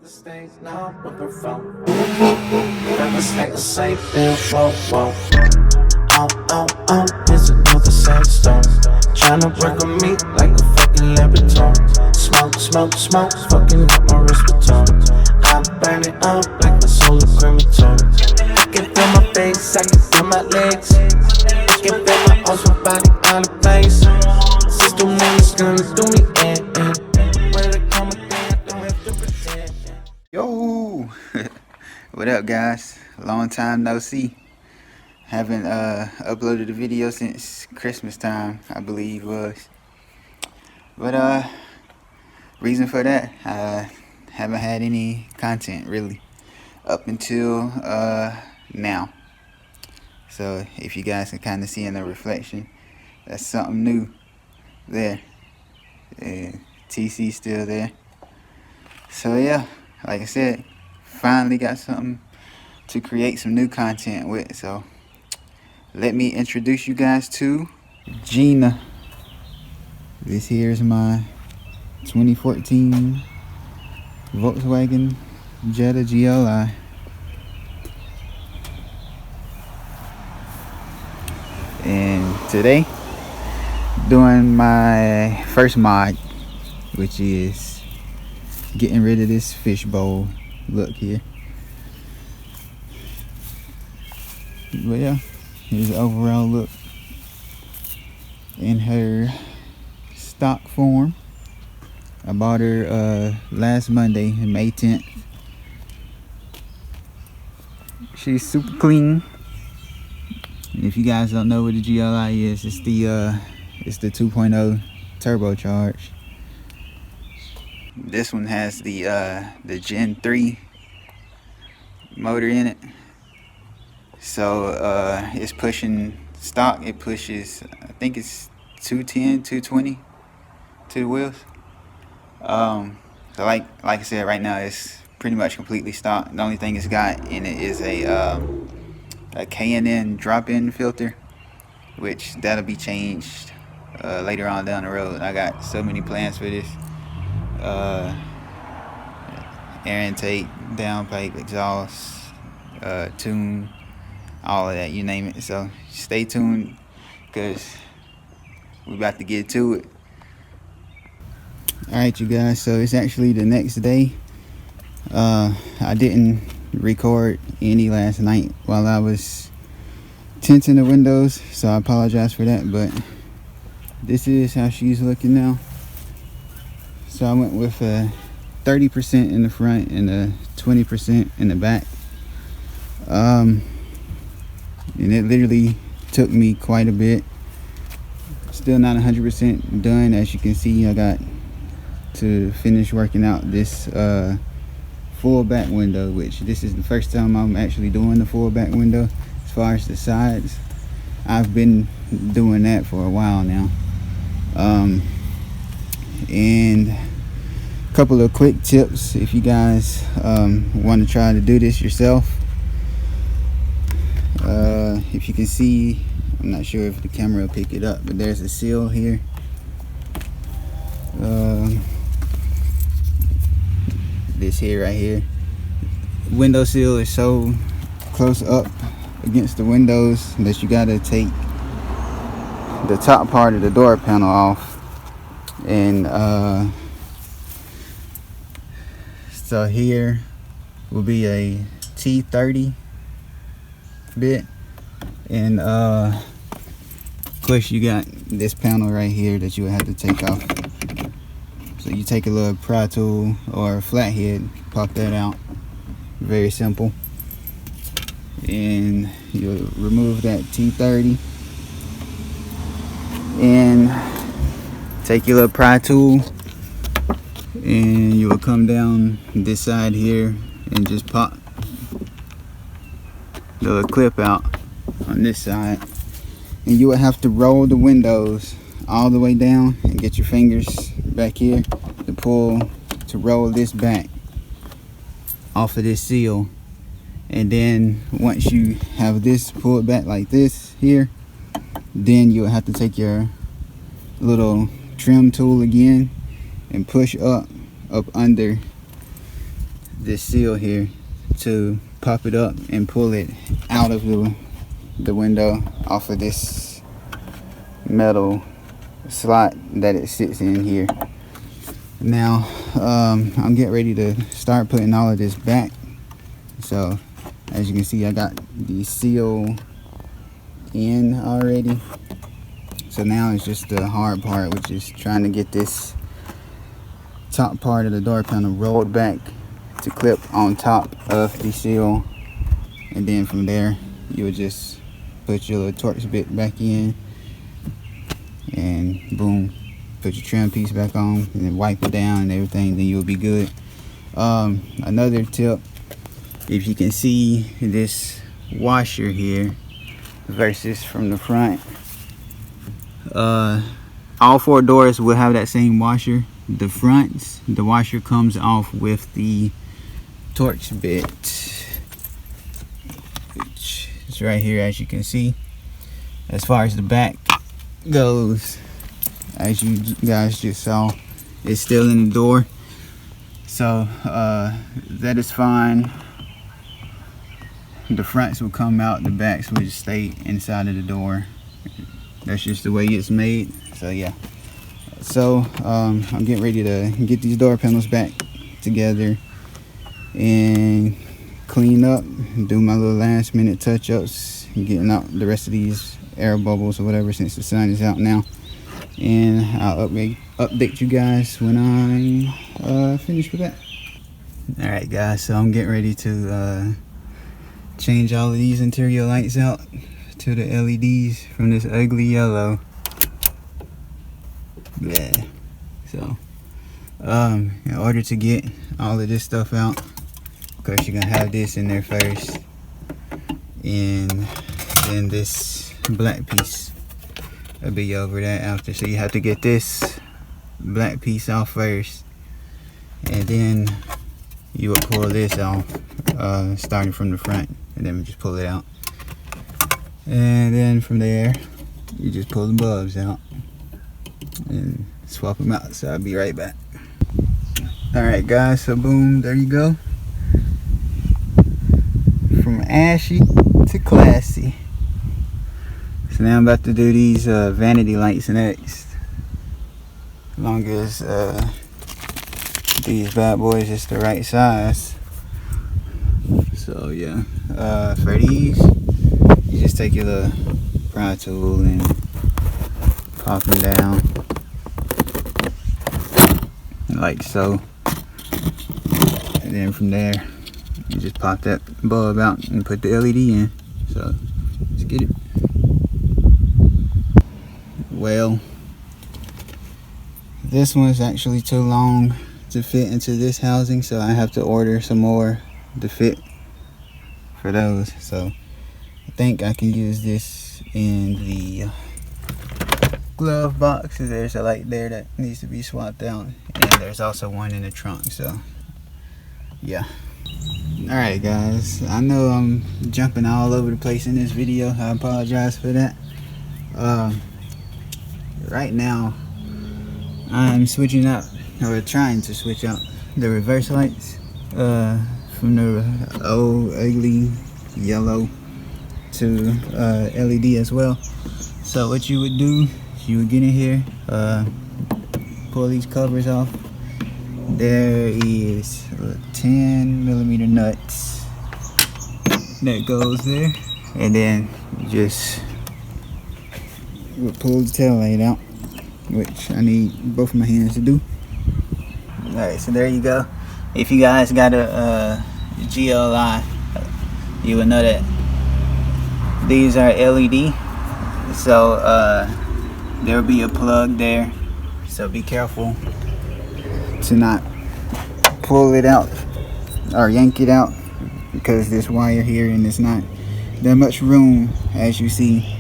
The stage now, but the phone. Never stay the same thing, whoa. It's another sad stone. Tryna work on me like a fucking Louboutin. Smoke, fucking up my respiratory. I burn it up like my solar crematory. I can feel my face, I can feel my legs. I can feel my arms, my body out of place. System niggas gonna do me in. When it come again, I don't have to pretend. Yo, what up, guys? Long time no see. Haven't uploaded a video since Christmas time, I believe was. But reason for that, I haven't had any content really up until now. So if you guys can kind of see in the reflection, that's something new there. And TC still there. So yeah, like I said, finally got something to create some new content with. So let me introduce you guys to Gina. This here is my 2014 Volkswagen Jetta GLI. And today, doing my first mod, which is getting rid of this fishbowl look here. But yeah, here's the overall look in her stock form. I bought her last Monday, May 10th. She's super clean. And if you guys don't know what the GLI is, it's the 2.0 turbocharged. This one has the Gen 3 motor in it. So it's pushing stock. It pushes, I think it's 210, 220 to the wheels. So like I said, right now it's pretty much completely stock. The only thing it's got in it is a K&N drop-in filter, which that'll be changed later on down the road. I got so many plans for this. Air intake, downpipe, exhaust, tune, all of that, you name it. So stay tuned, because we're about to get to it. Alright, you guys, so it's actually the next day. I didn't record any last night while I was tinting the windows, so I apologize for that, but this is how she's looking now. So I went with a 30% in the front and a 20% in the back. And it literally took me quite a bit. Still not 100% done. As you can see, I got to finish working out this full back window, which this is the first time I'm actually doing the full back window. As far as the sides, I've been doing that for a while now. And a couple of quick tips if you guys want to try to do this yourself. If you can see, I'm not sure if the camera will pick it up, but there's a seal here. This here, right here, window seal is so close up against the windows that you gotta take the top part of the door panel off. And so here will be a T30 bit, and of course you got this panel right here that you would have to take off. So you take a little pry tool or a flathead, pop that out. Very simple. And you'll remove that T30 and take your little pry tool, and you will come down this side here and just pop the little clip out on this side, and you will have to roll the windows all the way down and get your fingers back here to roll this back off of this seal. And then once you have this pulled back like this here, then you'll have to take your little trim tool again and push up under this seal here to pop it up and pull it out of the window off of this metal slot that it sits in here. Now I'm getting ready to start putting all of this back. So as you can see, I got the seal in already. So now it's just the hard part, which is trying to get this top part of the door panel rolled back to clip on top of the seal, and then from there you would just put your little Torx bit back in and boom, put your trim piece back on and then wipe it down and everything, then you'll be good. Another tip, if you can see this washer here versus from the front, all 4 doors will have that same washer. The fronts, the washer comes off with the Torx bit, which is right here, as you can see. As far as the back goes, as you guys just saw, it's still in the door, so that is fine. The fronts will come out, the backs will just stay inside of the door. That's just the way it's made. So yeah, so I'm getting ready to get these door panels back together and clean up, do my little last minute touch-ups, getting out the rest of these air bubbles or whatever, since the sun is out now. And I'll update you guys when I finish with that. Alright guys, so I'm getting ready to change all of these interior lights out to the LEDs from this ugly yellow. Yeah, so in order to get all of this stuff out, of course you're gonna have this in there first, and then this black piece will be over that after. So you have to get this black piece off first, and then you will pull this off, starting from the front, and then we just pull it out, and then from there you just pull the bulbs out and swap them out. So I'll be right back. Alright guys, so boom, there you go, from ashy to classy. So now I'm about to do these vanity lights next, as long as these bad boys is the right size. So yeah, for these you just take your little pry tool and pop them down like so, and then from there you just pop that bulb out and put the LED in. So let's get it. Well, this one's actually too long to fit into this housing, so I have to order some more to fit for those. So I think I can use this in the glove box. There's a light there that needs to be swapped out, and there's also one in the trunk. So yeah. Alright guys, I know I'm jumping all over the place in this video. I apologize for that. Right now I'm switching out, or trying to switch out, the reverse lights from the old ugly yellow to LED as well. So what you would do, you would get in here, pull these covers off. There is 10mm nuts that goes there, and then you just would pull the tail light out, which I need both of my hands to do. Alright, so there you go. If you guys got a GLI, you would know that these are LED. So there will be a plug there, so be careful to not pull it out or yank it out, because this wire here, and it's not that much room, as you see.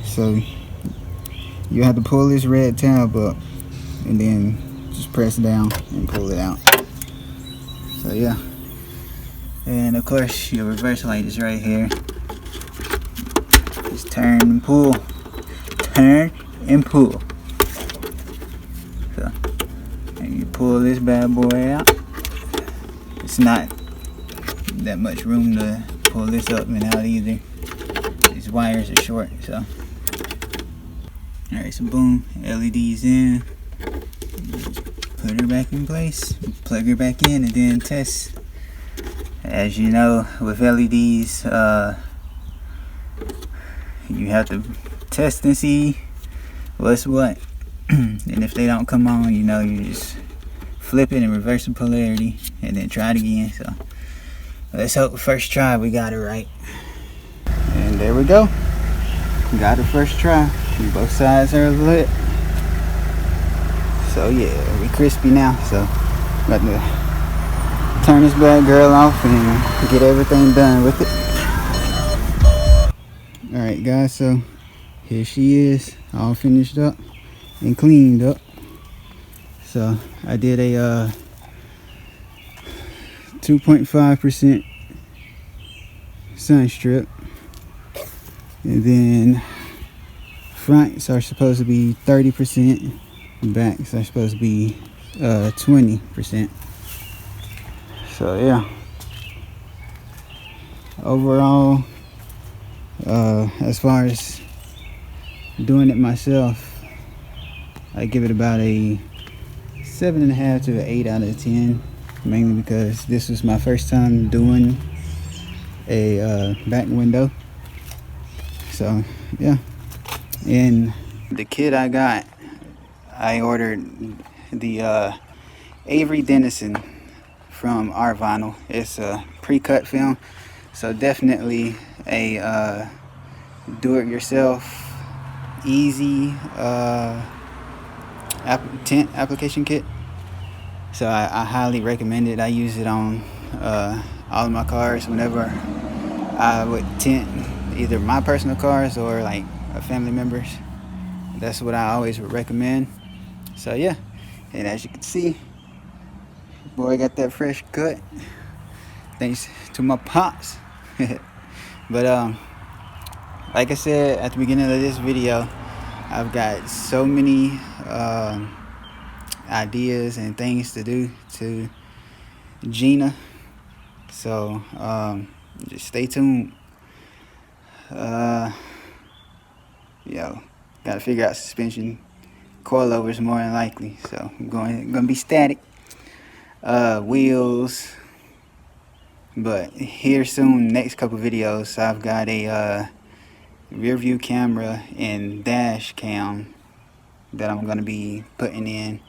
So you have to pull this red tab up and then just press down and pull it out. So yeah, and of course your reverse light is right here. Just turn and pull, turn and pull. So, and you pull this bad boy out. it's not that much room to pull this up and out either. These wires are short, so. Alright, so boom, LED's in. Put her back in place, plug her back in, and then test. As you know, with LEDs, you have to test and see what's what. And if they don't come on, you know, you just flip it and reverse the polarity and then try it again. So let's hope first try we got it right. And there we go. Got it first try. Both sides are lit. So yeah, we crispy now. So got to turn this bad girl off and get everything done with it. Alright guys, so here she is, all finished up and cleaned up. So I did a 2.5% sun strip, and then fronts are supposed to be 30%, backs are supposed to be 20%. So yeah, overall, as far as doing it myself, I give it about a 7.5 to an 8 out of 10, mainly because this was my first time doing a back window. So yeah, and the kit I got, I ordered the Avery Dennison from Art Vinyl. It's a pre-cut film, so definitely a do-it-yourself, easy tint application kit. So I highly recommend it. I use it on all of my cars whenever I would tint either my personal cars or like a family member's. That's what I always would recommend. So yeah, and as you can see, boy got that fresh cut thanks to my pops. But like I said at the beginning of this video, I've got so many ideas and things to do to Gina, so just stay tuned. Gotta figure out suspension, coilovers more than likely, so I'm gonna be static. Wheels, but here soon, next couple videos, I've got a rear view camera and dash cam that I'm gonna be putting in.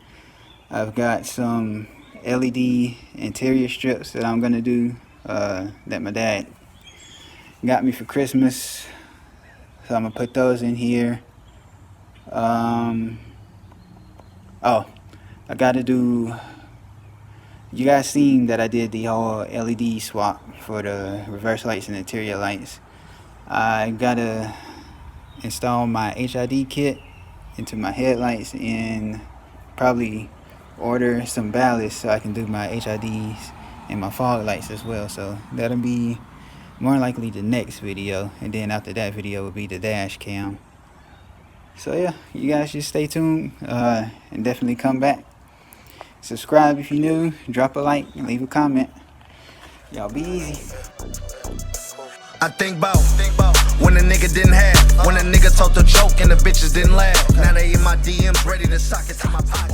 I've got some LED interior strips that I'm gonna do that my dad got me for Christmas, so I'm gonna put those in here. Oh, I gotta do, you guys seen that I did the whole LED swap for the reverse lights and interior lights. I gotta install my HID kit into my headlights and probably order some ballasts so I can do my HIDs and my fog lights as well. So that'll be more likely the next video, and then after that video will be the dash cam. So yeah, you guys just stay tuned and definitely come back. Subscribe if you're new, drop a like and leave a comment. Y'all be easy. I think about when a nigga didn't have, when a nigga told the joke and the bitches didn't laugh. Now they in my DMs ready to sock it to my pocket.